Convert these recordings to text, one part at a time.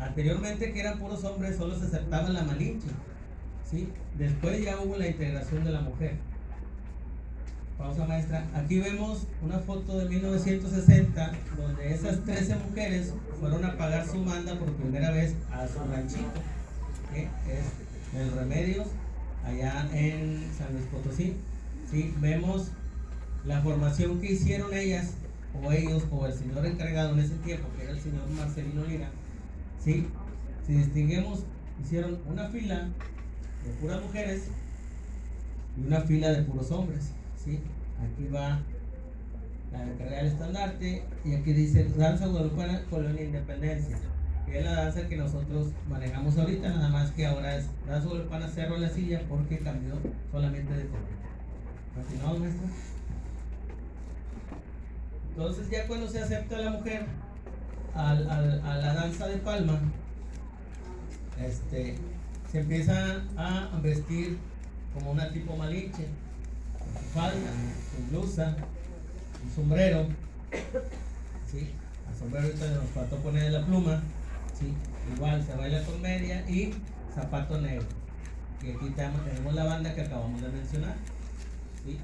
Anteriormente, que eran puros hombres, solo se aceptaba la Malinche, ¿sí? Después ya hubo la integración de la mujer. Pausa, maestra. Aquí vemos una foto de 1960 donde esas 13 mujeres fueron a pagar su manda por primera vez a su ranchito, que es el Remedios, allá en San Luis Potosí. ¿Sí? Vemos la formación que hicieron ellas, o ellos, o el señor encargado en ese tiempo, que era el señor Marcelino Lira. ¿Sí? Si distinguimos, hicieron una fila de puras mujeres y una fila de puros hombres. ¿Sí? Aquí va la carrera del estandarte y aquí dice danza guadalupana Colonia Independencia, que es la danza que nosotros manejamos ahorita, nada más que ahora es danza guadalupana Cerro de la Silla porque cambió solamente de color. ¿Continuamos, maestro? Entonces ya cuando se acepta a la mujer a la danza de palma, se empieza a vestir como una tipo Malinche, con su falda, su blusa, un sombrero, ¿sí? Al sombrero ahorita nos faltó poner la pluma, ¿sí? Igual se baila con media y zapato negro. Y aquí tenemos la banda que acabamos de mencionar, ¿sí?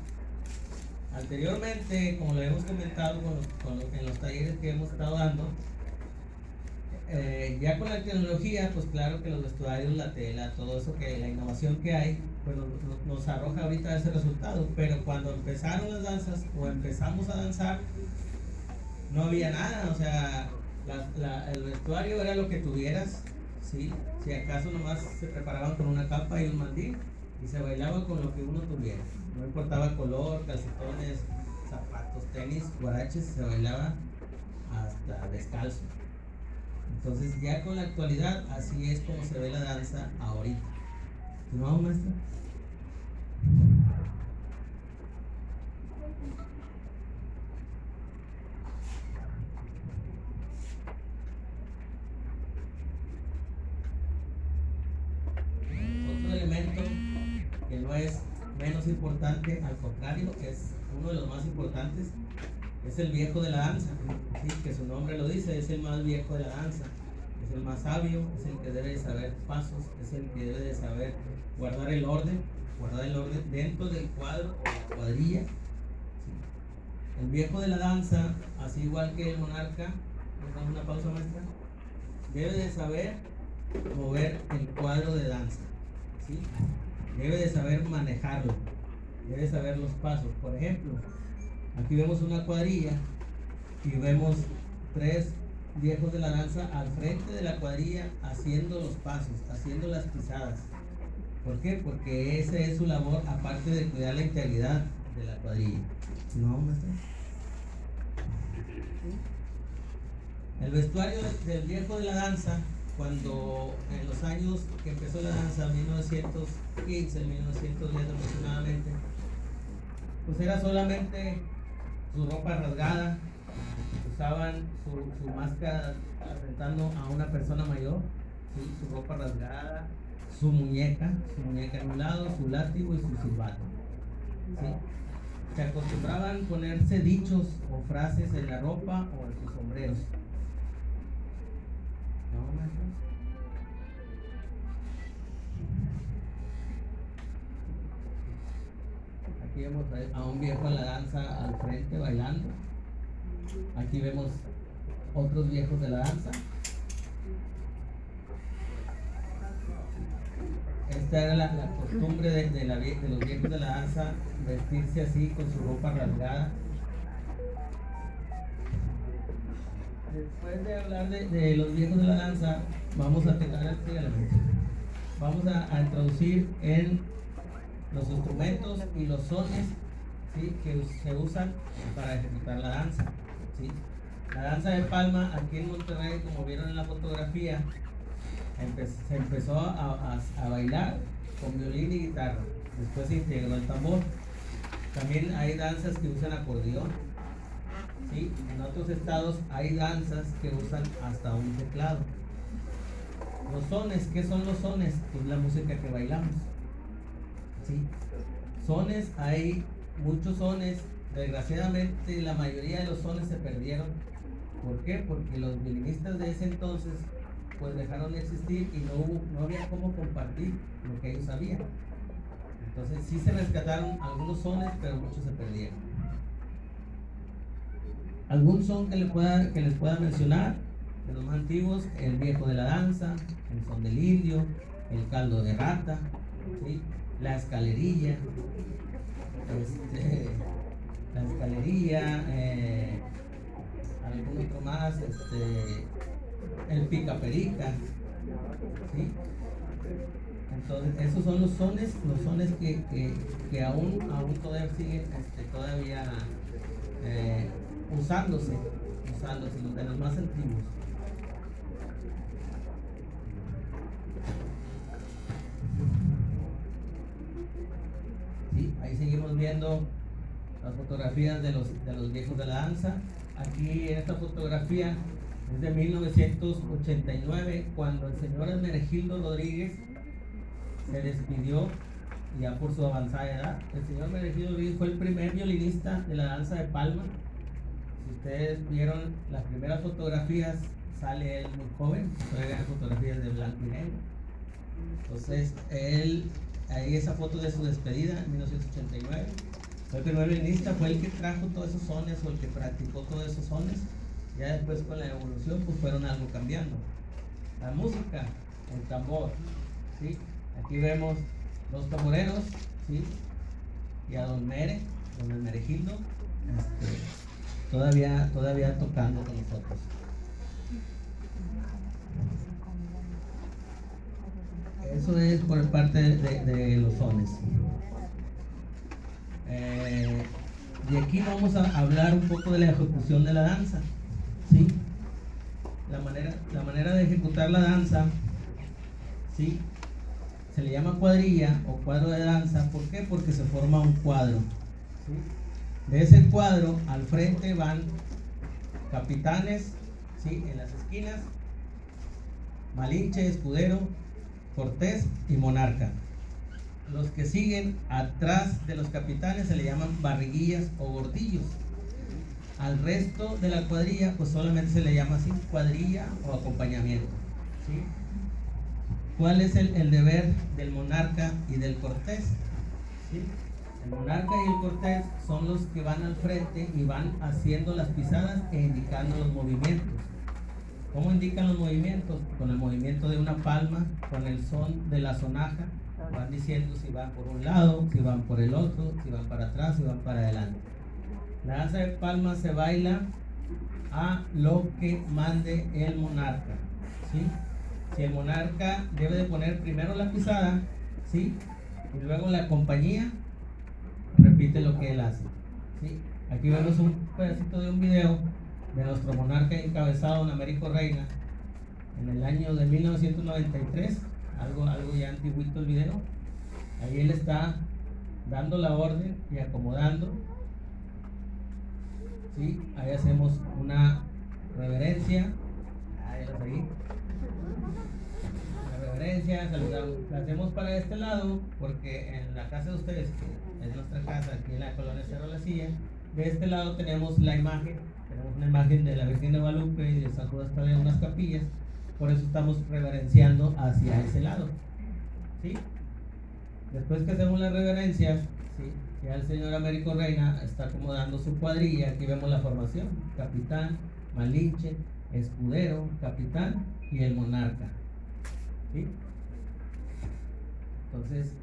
Anteriormente, como lo hemos comentado en los talleres que hemos estado dando, ya con la tecnología, pues claro que los vestuarios, la tela, todo eso, que la innovación que hay, pues nos arroja ahorita ese resultado. Pero cuando empezaron las danzas o empezamos a danzar, no había nada, o sea, el vestuario era lo que tuvieras, ¿sí? Si acaso nomás se preparaban con una capa y un mandil y se bailaba con lo que uno tuviera. No importaba color, calcetones, zapatos, tenis, guaraches, se bailaba hasta descalzo. Entonces ya con la actualidad así es como se ve la danza ahorita. ¿No, maestra? Otro elemento que no es menos importante, al contrario, es uno de los más importantes, es el viejo de la danza, ¿sí? Que su nombre lo dice, es el más viejo de la danza, es el más sabio, es el que debe de saber pasos, es el que debe de saber guardar el orden dentro del cuadro o la cuadrilla, ¿sí? El viejo de la danza, así igual que el monarca, ¿nos una pausa, maestra? Debe de saber mover el cuadro de danza, ¿sí? Debe de saber manejarlo, debe de saber los pasos. Por ejemplo, aquí vemos una cuadrilla y vemos 3 viejos de la danza al frente de la cuadrilla haciendo los pasos, haciendo las pisadas. ¿Por qué? Porque esa es su labor, aparte de cuidar la integridad de la cuadrilla. ¿No, maestra? El vestuario del viejo de la danza, cuando en los años que empezó la danza, 1915, 1910 aproximadamente, pues era solamente su ropa rasgada, usaban su máscara enfrentando a una persona mayor, ¿sí? Su ropa rasgada, su muñeca en un lado, su látigo y su silbato, ¿sí? Se acostumbraban ponerse dichos o frases en la ropa o en sus sombreros. ¿No, maestro? Aquí vemos a un viejo en la danza al frente bailando. Aquí vemos otros viejos de la danza. Esta era la costumbre de los viejos de la danza, vestirse así con su ropa rasgada. Después de hablar de los viejos de la danza, vamos a introducir en los instrumentos y los sones, ¿sí? Que se usan para ejecutar la danza, ¿sí? La danza de palma aquí en Monterrey, como vieron en la fotografía, se empezó a bailar con violín y guitarra. Después se integró el tambor. También hay danzas que usan acordeón, ¿sí? En otros estados hay danzas que usan hasta un teclado. Los sones, ¿qué son los sones? Pues la música que bailamos, ¿sí? Sones, hay muchos sones. Desgraciadamente la mayoría de los sones se perdieron. ¿Por qué? Porque los violinistas de ese entonces pues dejaron de existir y no había cómo compartir lo que ellos sabían. Entonces sí se rescataron algunos sones, pero muchos se perdieron. ¿Algún son que les pueda mencionar? De los más antiguos: el viejo de la danza, el son del indio, el caldo de rata, ¿sí? La escalerilla, algún otro más, el pica perica, ¿sí? Entonces esos son los sones que aún todavía siguen usándose los de los más antiguos. Sí, ahí seguimos viendo las fotografías de los viejos de la danza. Aquí en esta fotografía es de 1989, cuando el señor Hermenegildo Rodríguez se despidió ya por su avanzada edad. El señor Hermenegildo Rodríguez fue el primer violinista de la danza de palma. Si ustedes vieron las primeras fotografías, sale él muy joven, todavía hay fotografías de blanco y negro. Entonces ahí esa foto de su despedida en 1989. Fue el primer violinista, fue el que trajo todos esos sones, o el que practicó todos esos sones. Ya después, con la evolución, pues fueron algo cambiando. La música, el tambor, ¿sí? Aquí vemos los tamboreros, ¿sí? Y a don Hermenegildo, todavía tocando con nosotros. Eso es por parte de los sones. Y aquí vamos a hablar un poco de la ejecución de la danza, ¿sí? La manera de ejecutar la danza, ¿sí? Se le llama cuadrilla o cuadro de danza. ¿Por qué? Porque se forma un cuadro, ¿sí? De ese cuadro al frente van capitanes, ¿sí? En las esquinas, Malinche, escudero, cortés y monarca. Los que siguen atrás de los capitanes se le llaman barriguillas o gordillos. Al resto de la cuadrilla pues solamente se le llama así, cuadrilla o acompañamiento, ¿sí? ¿Cuál es el deber del monarca y del cortés? ¿Sí? El monarca y el cortés son los que van al frente y van haciendo las pisadas e indicando los movimientos. ¿Cómo indican los movimientos? Con el movimiento de una palma, con el son de la sonaja, van diciendo si van por un lado, si van por el otro, si van para atrás, si van para adelante. La danza de palmas se baila a lo que mande el monarca, ¿sí? Si el monarca debe de poner primero la pisada, ¿sí? Y luego la compañía repite lo que él hace, ¿sí? Aquí vemos un pedacito de un video de nuestro monarca encabezado, don Américo Reina, en el año de 1993, algo ya antiguito el video. Ahí él está dando la orden y acomodando, ¿sí? Ahí hacemos una reverencia, ahí lo seguí. La reverencia, saludamos, la hacemos para este lado, porque en la casa de ustedes, que es nuestra casa, aquí en la colonia Cerro La Silla, de este lado tenemos la imagen. Tenemos una imagen de la Virgen de Guadalupe y de San Judas Tadeo en unas capillas, por eso estamos reverenciando hacia ese lado, ¿sí? Después que hacemos la reverencia, ¿sí? Ya el señor Américo Reina está acomodando su cuadrilla. Aquí vemos la formación: capitán, malinche, escudero, capitán y el monarca, ¿sí? Entonces,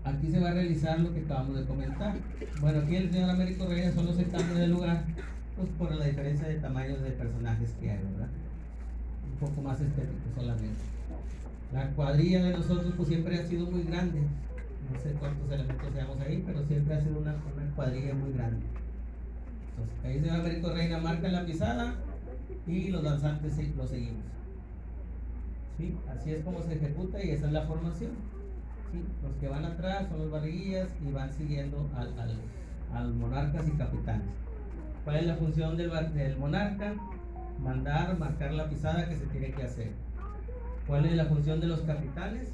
aquí se va a realizar lo que acabamos de comentar. Bueno, aquí el señor Américo Reina solo se cambia de lugar, pues por la diferencia de tamaños de personajes que hay, ¿verdad? Un poco más estético solamente. La cuadrilla de nosotros pues siempre ha sido muy grande. No sé cuántos elementos seamos ahí, pero siempre ha sido una cuadrilla muy grande. Entonces, ahí el señor Américo Reina marca la pisada y los danzantes lo seguimos, ¿sí? Así es como se ejecuta y esa es la formación, ¿sí? Los que van atrás son los barriguillas y van siguiendo al monarcas y capitanes. ¿Cuál es la función del monarca? Mandar, marcar la pisada que se tiene que hacer. ¿Cuál es la función de los capitanes?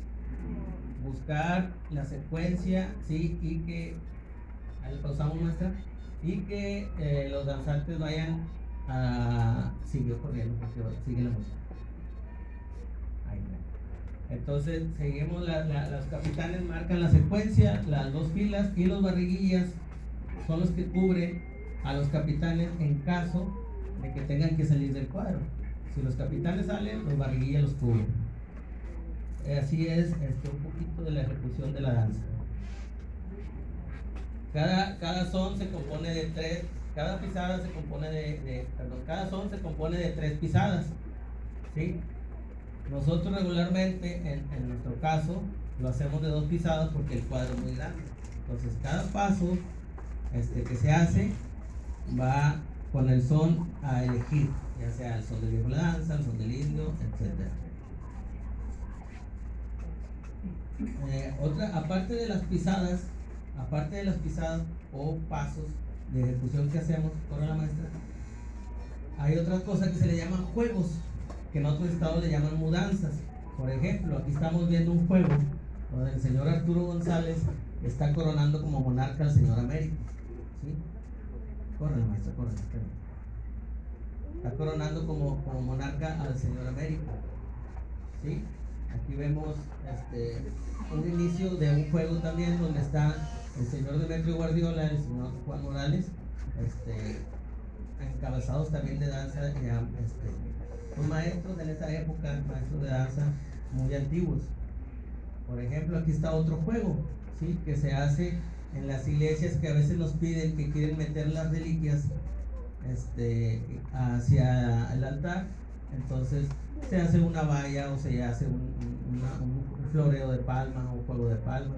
Buscar la secuencia, ¿sí? Y que, ahí pausamos nuestra, y que los danzantes vayan a... Siguió corriendo porque sigue la música. Entonces seguimos, los capitanes marcan la secuencia, las dos filas, y los barriguillas son los que cubren a los capitanes en caso de que tengan que salir del cuadro. Si los capitanes salen, los barriguillas los cubren. Así es un poquito de la ejecución de la danza. Cada son se compone de tres, cada pisada se compone cada son se compone de 3 pisadas, ¿sí? Nosotros regularmente, en nuestro caso, lo hacemos de 2 pisadas porque el cuadro es muy grande. Entonces cada paso que se hace va con el son a elegir, ya sea el son del viejo de la danza, el son del indio, etc. Aparte de las pisadas o pasos de ejecución que hacemos con la maestra, hay otras cosas que se le llaman juegos, que en otros estados le llaman mudanzas. Por ejemplo, aquí estamos viendo un juego donde el señor Arturo González está coronando como monarca al señor Américo, ¿sí? Corre, maestra, corre. Está coronando como monarca al señor Américo, ¿sí? Aquí vemos un inicio de un juego también donde está el señor Demetrio Guardiola, el señor Juan Morales, encabezados también de danza, los maestros en esa época, maestros de danza muy antiguos. Por ejemplo, aquí está otro juego, ¿sí? Que se hace en las iglesias, que a veces nos piden que quieren meter las reliquias hacia el altar. Entonces se hace una valla o se hace un floreo de palma o juego de palma,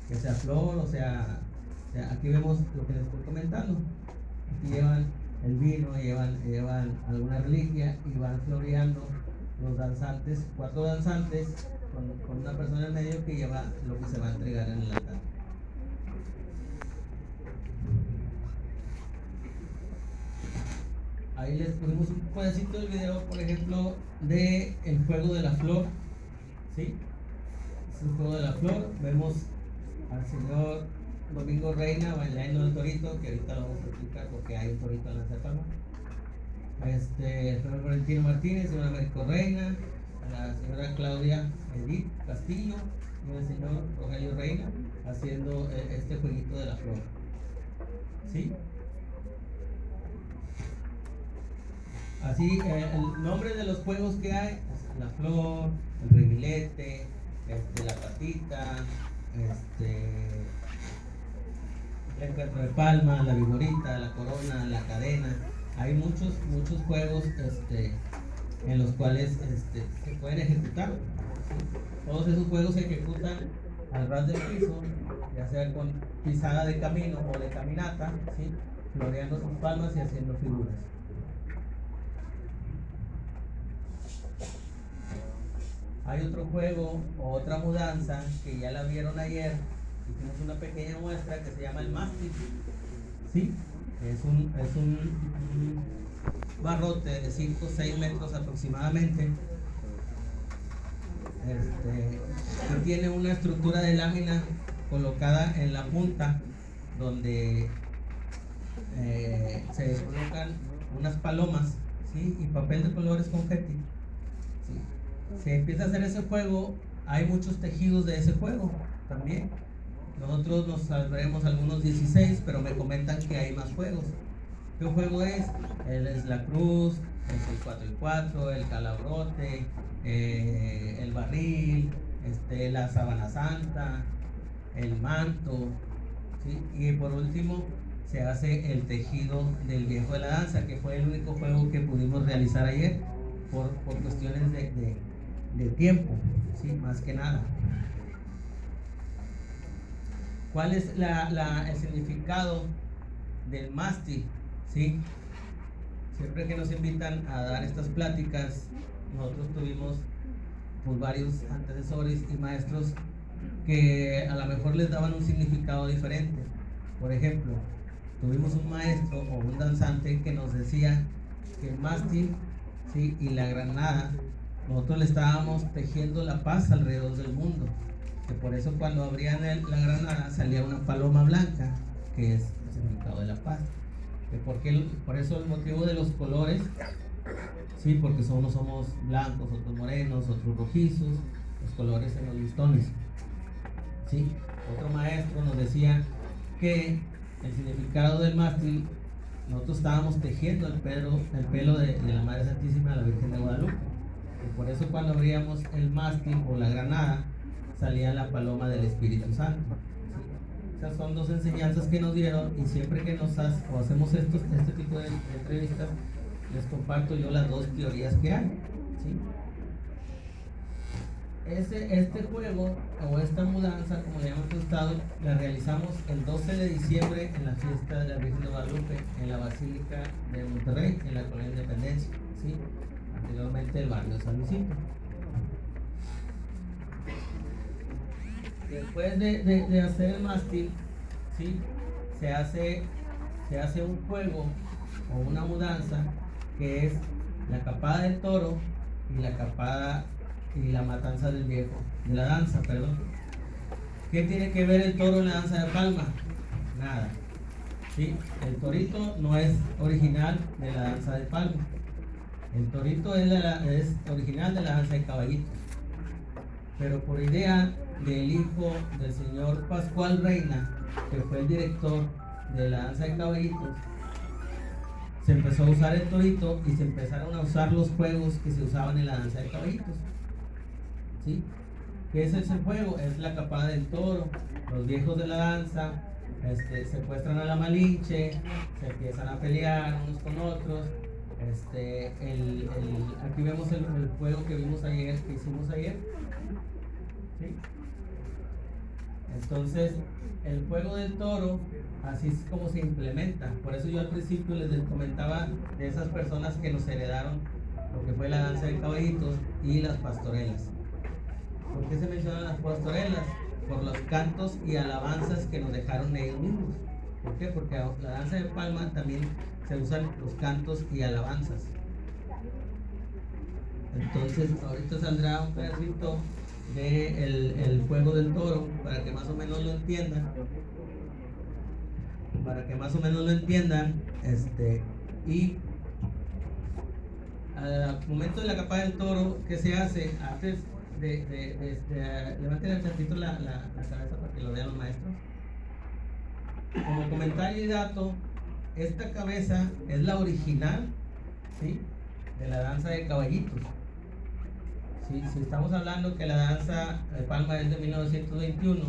que sea flor, o sea, aquí vemos lo que les estoy comentando. Aquí llevan el vino, llevan alguna reliquia y van floreando los danzantes, 4 danzantes con una persona en medio que lleva lo que se va a entregar en el altar. Ahí les pusimos un pedacito del video, por ejemplo, de el juego de la flor, ¿sí? Es el juego de la flor. Vemos al señor Domingo Reina bailando el torito, que ahorita lo vamos a explicar porque hay un torito en la Zapalma. El señor Valentino Martínez, el señor Américo Reina, la señora Claudia Edith Castillo y el señor Rogelio Reina haciendo este jueguito de la flor, ¿sí? Así, el nombre de los juegos que hay es la flor, el reguilete, la patita, el encuentro de palma, la vigorita, la corona, la cadena. Hay muchos juegos en los cuales se pueden ejecutar, ¿sí? Todos esos juegos se ejecutan al ras del piso, ya sea con pisada de camino o de caminata, ¿sí? Floreando sus palmas y haciendo figuras. Hay otro juego o otra mudanza que ya la vieron ayer, hicimos una pequeña muestra, que se llama el mástil, ¿sí? Es un barrote de 5 o 6 metros aproximadamente, que tiene una estructura de lámina colocada en la punta, donde se colocan unas palomas, ¿sí? Y papel de colores confeti, ¿sí? Se empieza a hacer ese juego. Hay muchos tejidos de ese juego también. Nosotros nos sabremos algunos 16, pero me comentan que hay más juegos. ¿Qué juego es? Es la cruz, es el 4 y 4, el calabrote, el barril, la sábana santa, el manto, ¿sí? Y por último se hace el tejido del viejo de la danza, que fue el único juego que pudimos realizar ayer por cuestiones de tiempo, ¿sí? Más que nada. ¿Cuál es el significado del mástil? ¿Sí? Siempre que nos invitan a dar estas pláticas, nosotros tuvimos pues, varios antecesores y maestros que a lo mejor les daban un significado diferente. Por ejemplo, tuvimos un maestro o un danzante que nos decía que el mástil, ¿sí? Y la granada, nosotros le estábamos tejiendo la paz alrededor del mundo, que por eso cuando abrían la granada salía una paloma blanca, que es el significado de la paz. Por eso el motivo de los colores, sí, porque unos somos blancos, otros morenos, otros rojizos, los colores en los listones. ¿Sí? Otro maestro nos decía que el significado del mástil, nosotros estábamos tejiendo el pelo de la Madre Santísima de la Virgen de Guadalupe. Y por eso cuando abríamos el mástil o la granada, salía la paloma del Espíritu Santo. ¿Sí? Esas son dos enseñanzas que nos dieron, y siempre que hacemos este tipo de entrevistas, les comparto yo las dos teorías que hay. ¿Sí? Este juego o esta mudanza, como le hemos gustado, la realizamos el 12 de diciembre en la fiesta de la Virgen de Guadalupe en la Basílica de Monterrey, en la Colonia Independencia, ¿sí? Anteriormente el barrio San Luisito. Después de hacer el mástil, ¿sí? se hace un juego o una mudanza que es la capada del toro y la capada y la matanza del viejo, de la danza, perdón. ¿Qué tiene que ver el toro en la danza de palma? Nada. ¿Sí? El torito no es original de la danza de palma. El torito es original de la danza de caballitos. Pero por idea del hijo del señor Pascual Reina, que fue el director de la danza de caballitos, se empezó a usar el torito y se empezaron a usar los juegos que se usaban en la danza de caballitos. ¿Sí? ¿Qué es ese juego? Es la capada del toro. Los viejos de la danza secuestran a la Malinche, se empiezan a pelear unos con otros. Aquí vemos el juego que hicimos ayer. ¿Sí? Entonces, el juego del toro, así es como se implementa. Por eso yo al principio les comentaba de esas personas que nos heredaron lo que fue la danza de caballitos y las pastorelas. ¿Por qué se mencionan las pastorelas? Por los cantos y alabanzas que nos dejaron ellos mismos. ¿Por qué? Porque la danza de palma también se usan los cantos y alabanzas. Entonces, ahorita saldrá un pedacito del juego del toro para que más o menos lo entiendan. Y al momento de la capada del toro, ¿qué se hace? Antes levanten un tantito la cabeza para que lo vean los maestros. Como comentario y dato, esta cabeza es la original, ¿sí? De la danza de caballitos. ¿Sí? Si estamos hablando que la danza de palma es de 1921,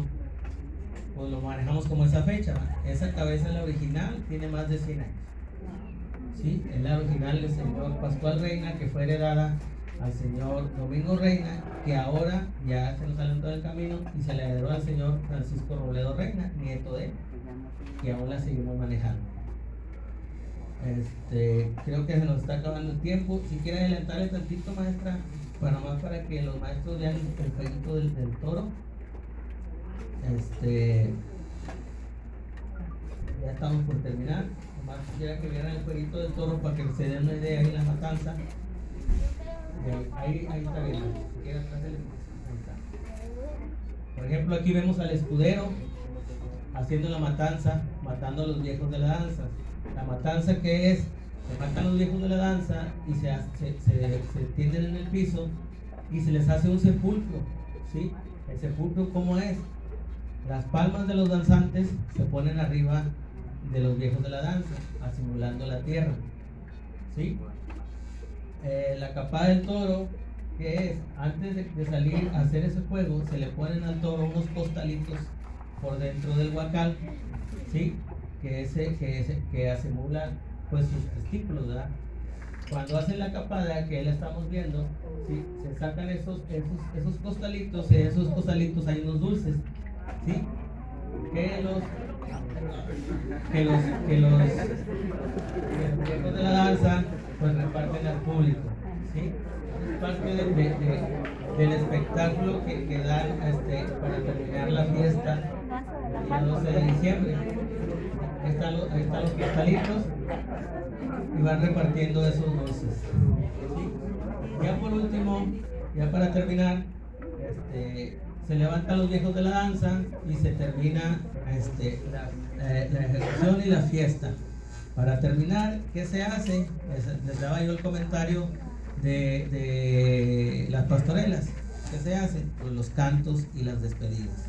pues lo manejamos como esa fecha. Esa cabeza es la original, tiene más de 100 años. ¿Sí? Es la original del señor Pascual Reina, que fue heredada al señor Domingo Reina, que ahora ya se nos alentó del camino y se le heredó al señor Francisco Robledo Reina, nieto de él, que aún la seguimos manejando. Creo que se nos está acabando el tiempo. Si quiere adelantarle tantito, maestra, para que los maestros vean el jueguito del toro. Ya estamos por terminar. Nomás quisiera que vieran el jueguito del toro para que se den una idea ahí en la matanza. Ahí está bien. Si quieren hacerle, ahí está. Por ejemplo, aquí vemos al escudero haciendo la matanza, matando a los viejos de la danza. La matanza, que es, se matan los viejos de la danza y se tienden en el piso y se les hace un sepulcro. ¿Sí? El sepulcro, ¿cómo es? Las palmas de los danzantes se ponen arriba de los viejos de la danza, asimilando la tierra. ¿Sí? La capada del toro, que es, antes de salir a hacer ese juego, se le ponen al toro unos costalitos por dentro del huacal, ¿sí? que asimula pues sus testículos, ¿verdad? Cuando hacen la capada, que la estamos viendo, ¿sí? Se sacan esos costalitos, y en esos costalitos hay unos dulces, ¿sí? que los viejos de la danza pues reparten al público, ¿sí? Es parte del espectáculo que dan para terminar la fiesta el día 12 de diciembre. Ahí están los cristalitos y van repartiendo esos dulces, ¿sí? Ya por último, ya para terminar, se levantan los viejos de la danza y se termina la ejecución y la fiesta. Para terminar, ¿qué se hace? Les daba yo el comentario de las pastorelas. que se hace? Pues los cantos y las despedidas.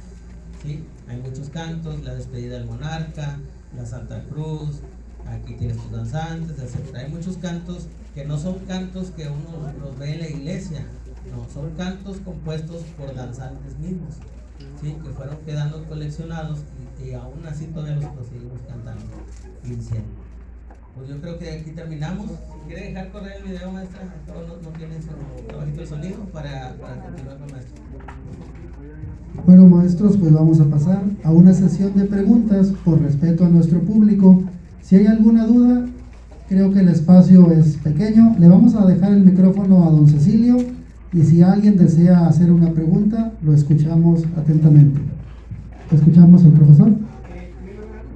¿Sí? Hay muchos cantos, la despedida del monarca, la Santa Cruz, aquí tienes tus danzantes, etc. Hay muchos cantos que no son cantos que uno los ve en la iglesia, no, son cantos compuestos por danzantes mismos, ¿sí? Que fueron quedando coleccionados y aún así todavía los seguimos cantando y diciendo. Pues yo creo que aquí terminamos. Si quiere dejar correr el video, maestra, no tiene su trabajito de sonido para continuar con maestro. Bueno, maestros, pues vamos a pasar a una sesión de preguntas por respeto a nuestro público. Si hay alguna duda, creo que el espacio es pequeño. Le vamos a dejar el micrófono a don Cecilio y si alguien desea hacer una pregunta, lo escuchamos atentamente. ¿Escuchamos al profesor?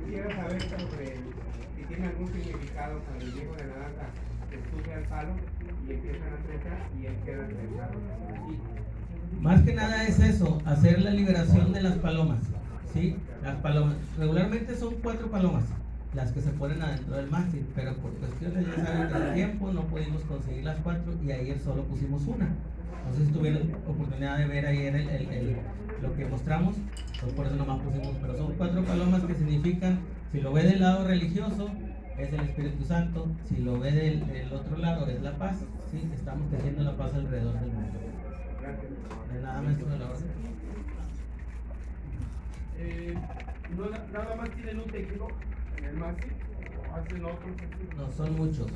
Quiero saber sobre si tiene algún significado cuando el viejo de la danza sube al palo y empiezan a trenzar y él queda trenzado. Más que nada es eso, hacer la liberación de las palomas, ¿sí? Las palomas, regularmente son 4 palomas las que se ponen adentro del mástil, pero por cuestiones, ya saben, que de tiempo no pudimos conseguir las 4 y ayer solo pusimos una. No sé si tuvieron oportunidad de ver ayer lo que mostramos, pues por eso nomás pusimos, pero son 4 palomas que significan, si lo ve del lado religioso, es el Espíritu Santo, si lo ve del otro lado es la paz, ¿sí? Estamos tejiendo la paz alrededor del mundo. De nada, maestro de la orden. ¿Nada más tienen un tejido en el mástil o hacen otros tejidos? No, son muchos.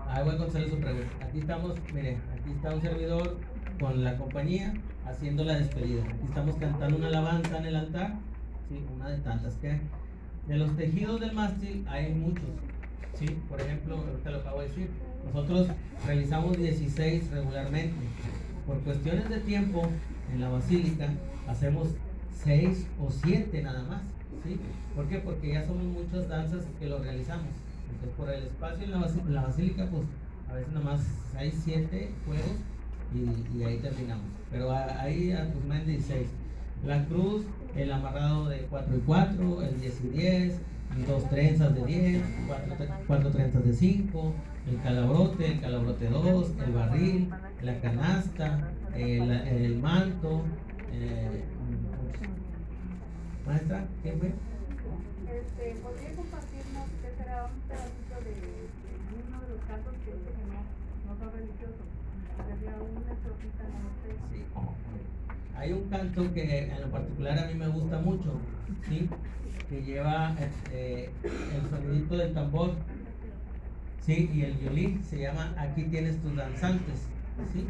Ahí voy a contestarle su pregunta. Aquí estamos, mire, aquí está un servidor con la compañía haciendo la despedida. Aquí estamos cantando una alabanza en el altar, ¿sí? Una de tantas que hay. De los tejidos del mástil hay muchos, ¿sí? Por ejemplo, ahorita lo acabo de decir, nosotros realizamos 16 regularmente. Por cuestiones de tiempo, en la basílica hacemos 6 o 7 nada más, ¿sí? ¿Por qué? Porque ya somos muchas danzas que lo realizamos. Entonces, por el espacio en la basílica, pues a veces nada más hay 7 juegos y ahí terminamos. Pero ahí aproximadamente 16. La cruz, el amarrado de 4 y 4, el 10 y 10, 2 trenzas de 10, 4 trenzas de 5, el calabrote 2, el barril, la canasta, el manto. Maestra, ¿qué fue? ¿Podría compartirnos qué será un pedacito de uno de los cantos que dice que no son religiosos? Sería una estrofita, no sé. Sí. Hay un canto que en lo particular a mí me gusta mucho, ¿sí? Que lleva el sonidito del tambor, ¿sí? Y el violín, se llama Aquí tienes tus danzantes, ¿sí?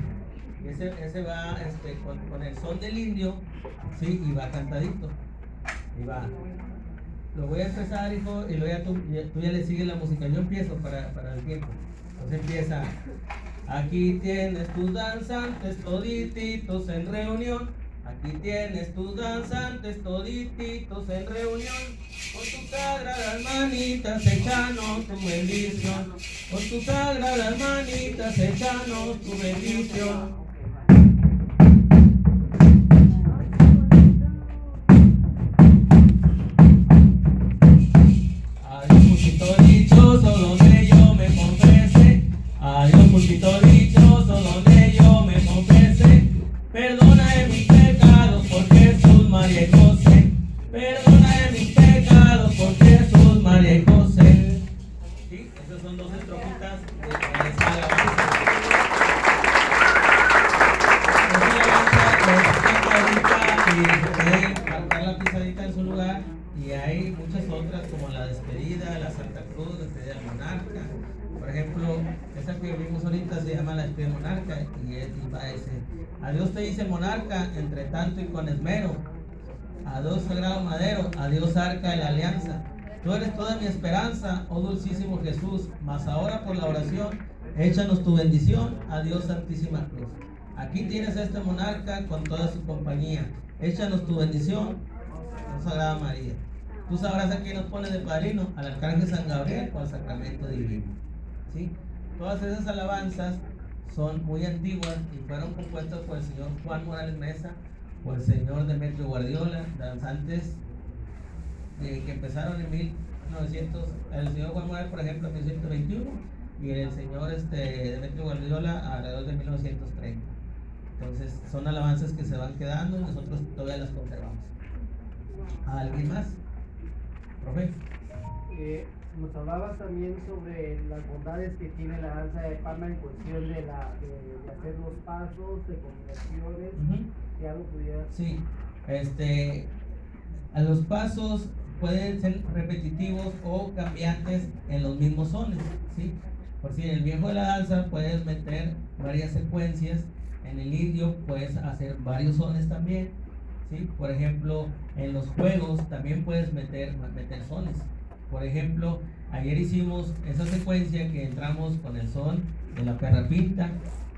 Y ese va con el son del indio, ¿sí? Y va cantadito. Y va. Lo voy a empezar, hijo, y luego tú ya le sigues la música. Yo empiezo para el tiempo. Entonces empieza. Aquí tienes tus danzantes todititos en reunión. Aquí tienes tus danzantes todititos en reunión. Con tus sagradas manitas echanos tu bendición. Con tus sagradas manitas echanos tu bendición. Adiós, pulpito dichoso, donde yo me confesé. Adiós, pulpito dichoso, donde yo me confesé. Perdona de mis pecados por Jesús, María y José. Perdona de mis pecados por Jesús, María y José. ¿Sí? Esas son 2 estrofitas de esa alabanza. Y se puede cantar la pisadita en su lugar. Y hay muchas otras como la despedida, la Santa Cruz, la despedida del monarca. Por ejemplo, esa que vimos ahorita se llama la despedida del monarca y va a decir: adiós te dice monarca, entre tanto y con esmero. Adiós sagrado madero, adiós arca de la alianza. Tú eres toda mi esperanza, oh dulcísimo Jesús, mas ahora por la oración, échanos tu bendición, adiós Santísima Cruz. Aquí tienes a este monarca con toda su compañía. Échanos tu bendición, oh Sagrada María. Tú sabrás a quién nos pones de padrino, al Arcángel San Gabriel o al Sacramento Divino. ¿Sí? Todas esas alabanzas son muy antiguas y fueron compuestas por el señor Juan Morales Mesa, por el señor Demetrio Guardiola, danzantes que empezaron en 1900, el señor Juan Morales, por ejemplo, en 1921, y el señor Demetrio Guardiola alrededor de 1930. Entonces son alabanzas que se van quedando y nosotros todavía las conservamos. ¿A alguien más? ¿Profe? Nos hablabas también sobre las bondades que tiene la danza de palma en cuestión de hacer los pasos, de combinaciones, si algo pudiera... Sí, a los pasos pueden ser repetitivos o cambiantes en los mismos sones, ¿sí? Por si en el viejo de la danza puedes meter varias secuencias, en el indio puedes hacer varios sones también, ¿sí? Por ejemplo, en los juegos también puedes meter sones. Por ejemplo, ayer hicimos esa secuencia que entramos con el son de la perra pinta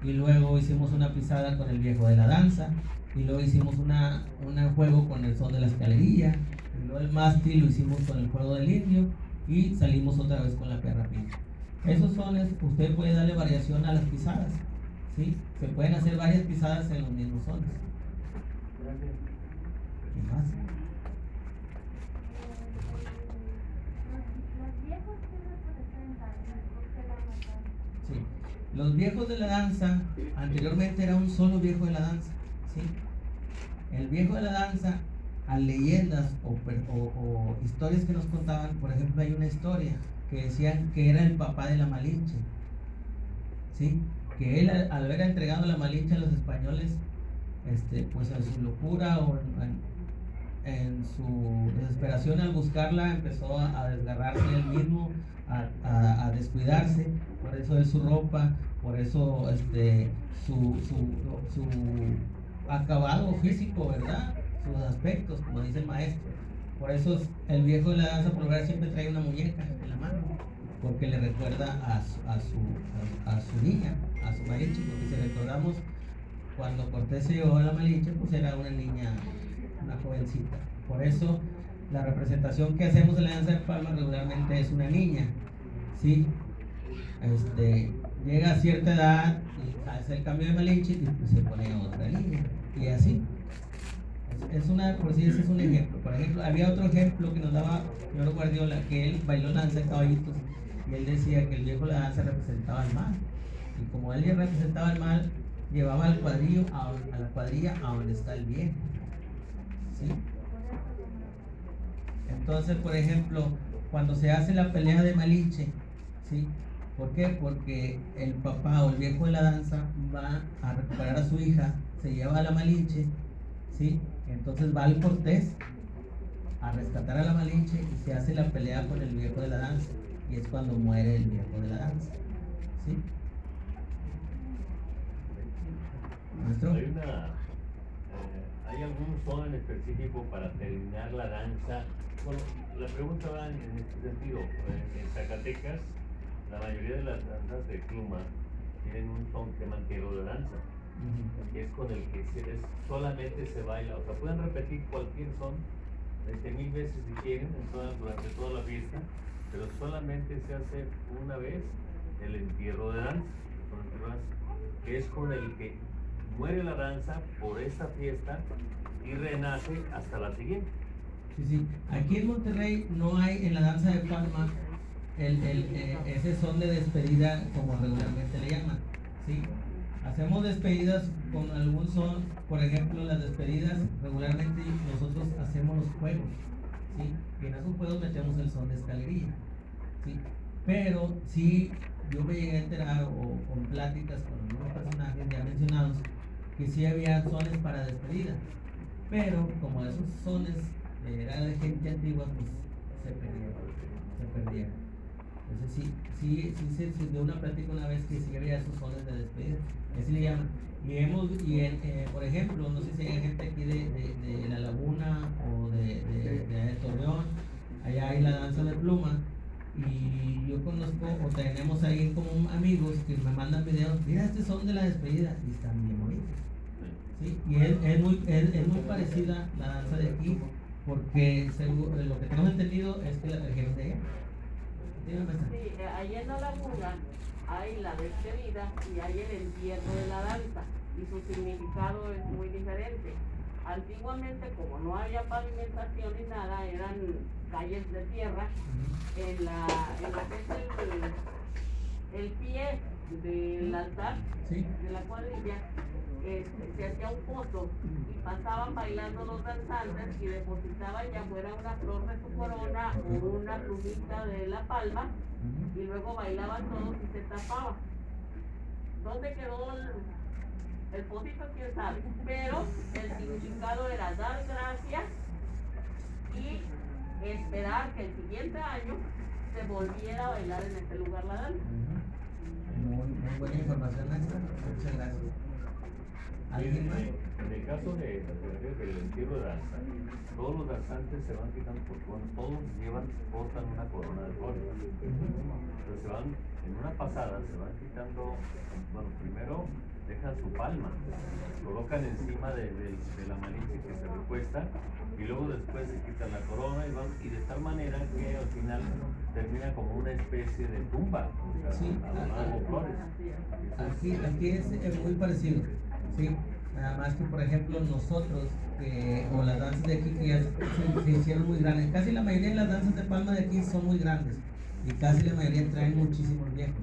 y luego hicimos una pisada con el viejo de la danza y luego hicimos un juego con el son de la escalerilla y luego el mástil lo hicimos con el juego del indio y salimos otra vez con la perra pinta. Esos sones usted puede darle variación a las pisadas, ¿sí? Se pueden hacer varias pisadas en los mismos sones. ¿Qué más? Sí. Los viejos de la danza, anteriormente era un solo viejo de la danza, ¿sí? El viejo de la danza, a leyendas o historias que nos contaban, por ejemplo, hay una historia que decían que era el papá de la Malinche, ¿sí? Que él al haber entregado la Malinche a los españoles, pues en su locura o en su desesperación al buscarla empezó a desgarrarse él mismo, a descuidarse, por eso es su ropa, por eso su acabado físico, ¿verdad? Sus aspectos, como dice el maestro. Por eso el viejo de la danza por lo general siempre trae una muñeca en la mano, porque le recuerda a su niña, a su Malinche, porque si recordamos cuando Cortés se llevó a la Malinche, pues era una niña, una jovencita. Por eso la representación que hacemos en la danza de palma regularmente es una niña, ¿sí? Llega a cierta edad y hace el cambio de Malinche y pues se pone otra niña, y así. Por si ese es un ejemplo. Por ejemplo, había otro ejemplo que nos daba señor Guardiola, que él bailó danza de caballitos y él decía que el viejo de la danza representaba el mal, y como él ya representaba el mal, llevaba al cuadrillo a la cuadrilla a donde está el viejo, ¿sí? Entonces, por ejemplo, cuando se hace la pelea de Malinche, ¿sí? ¿Por qué? Porque el papá o el viejo de la danza va a recuperar a su hija, se lleva a la Malinche, ¿sí? Entonces va al Cortés a rescatar a la Malinche y se hace la pelea con el viejo de la danza, y es cuando muere el viejo de la danza, ¿sí? ¿Maestro? ¿Hay algún son en específico para terminar la danza? Bueno, la pregunta va en este sentido. En Zacatecas, la mayoría de las danzas de pluma tienen un son que se llama entierro de danza, que es con el que solamente se baila. O sea, pueden repetir cualquier son 20,000 veces si quieren durante toda la fiesta, pero solamente se hace una vez el entierro de danza, que es con el que muere la danza por esa fiesta y renace hasta la siguiente. Sí. Aquí en Monterrey no hay en la danza de palma ese son de despedida como regularmente le llaman, ¿sí? Hacemos despedidas con algún son, por ejemplo, las despedidas regularmente nosotros hacemos los juegos, ¿sí? Y en esos juegos metemos el son de escalerilla, ¿sí? Pero sí, yo me llegué a enterar o con pláticas con algunos personajes ya mencionados que sí había sones para despedida, pero como esos sones eran de gente antigua, pues se perdieron. Entonces sí se dio una plática una vez que sí había esos sones de despedida, así le llaman. Por ejemplo, no sé si hay gente aquí de La Laguna o de Torreón, allá hay la danza de pluma, y yo conozco o tenemos ahí como amigos que me mandan videos, mira este son de la despedida, y están bien bonitos, ¿sí? Y es muy parecida la danza de aquí, porque lo que tenemos entendido es que la trajeron de allá. Sí, allá en La Laguna hay la despedida y hay el entierro de la danza, y su significado es muy diferente. Antiguamente, como no había pavimentación ni nada, eran calles de tierra. En la que es el pie del altar, ¿sí? de la cuadrilla, se hacía un pozo y pasaban bailando los danzantes y depositaban ya fuera una flor de su corona o una plumita de la palma y luego bailaban todos y se tapaban. ¿Dónde quedó el pocito? Quién sabe, pero el significado era dar gracias y esperar que el siguiente año se volviera a bailar en este lugar la danza. Muy buena información, maestra. Muchas gracias. ¿Alguien más? En el caso del entierro de danza, todos los danzantes se van quitando, porque bueno, todos portan una corona de flores. Entonces se van, en una pasada, se van quitando, bueno, primero dejan su palma, colocan encima de la malinche que se recuesta y luego después se quitan la corona y de tal manera que al final termina como una especie de tumba, o sea, Sí, adornado con flores. aquí es muy parecido, ¿sí? Nada más que, por ejemplo, nosotros, o las danzas de aquí que ya se hicieron muy grandes, casi la mayoría de las danzas de palma de aquí son muy grandes y casi la mayoría traen muchísimos viejos.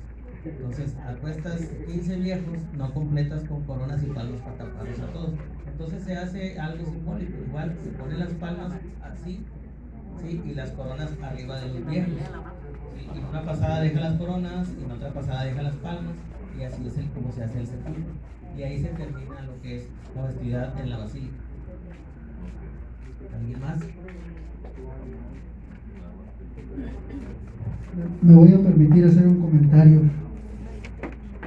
Entonces, apuestas 15 viejos, no completas con coronas y palos para taparlos a todos. Entonces se hace algo simbólico, igual se ponen las palmas así, ¿sí? Y las coronas arriba de los viejos. ¿Sí? Y en una pasada deja las coronas, y en otra pasada deja las palmas, y así es como se hace el sepulcro. Y ahí se termina lo que es la festividad en la basílica. ¿Alguien más? Me voy a permitir hacer un comentario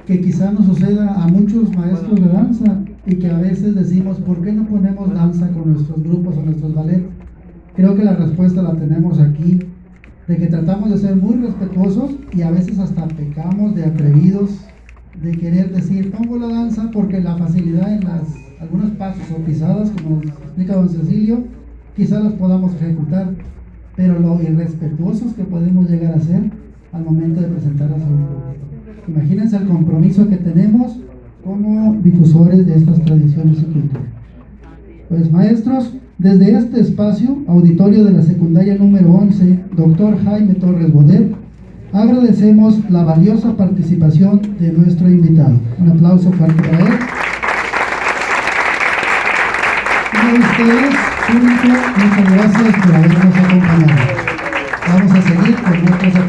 que quizá nos suceda a muchos maestros de danza y que a veces decimos, ¿por qué no ponemos danza con nuestros grupos o nuestros ballet? Creo que la respuesta la tenemos aquí, de que tratamos de ser muy respetuosos y a veces hasta pecamos de atrevidos, de querer decir, pongo la danza porque la facilidad en algunos pasos o pisadas, como nos explica don Cecilio, quizá las podamos ejecutar, pero lo irrespetuosos que podemos llegar a ser al momento de presentarlas a un público. Imagínense el compromiso que tenemos como difusores de estas tradiciones y cultura. Pues maestros, desde este espacio, auditorio de la secundaria número 11, Dr. Jaime Torres Bodet, agradecemos la valiosa participación de nuestro invitado. Un aplauso fuerte para él. Y a ustedes, público, muchas gracias por habernos acompañado. Vamos a seguir con nuestras actividades.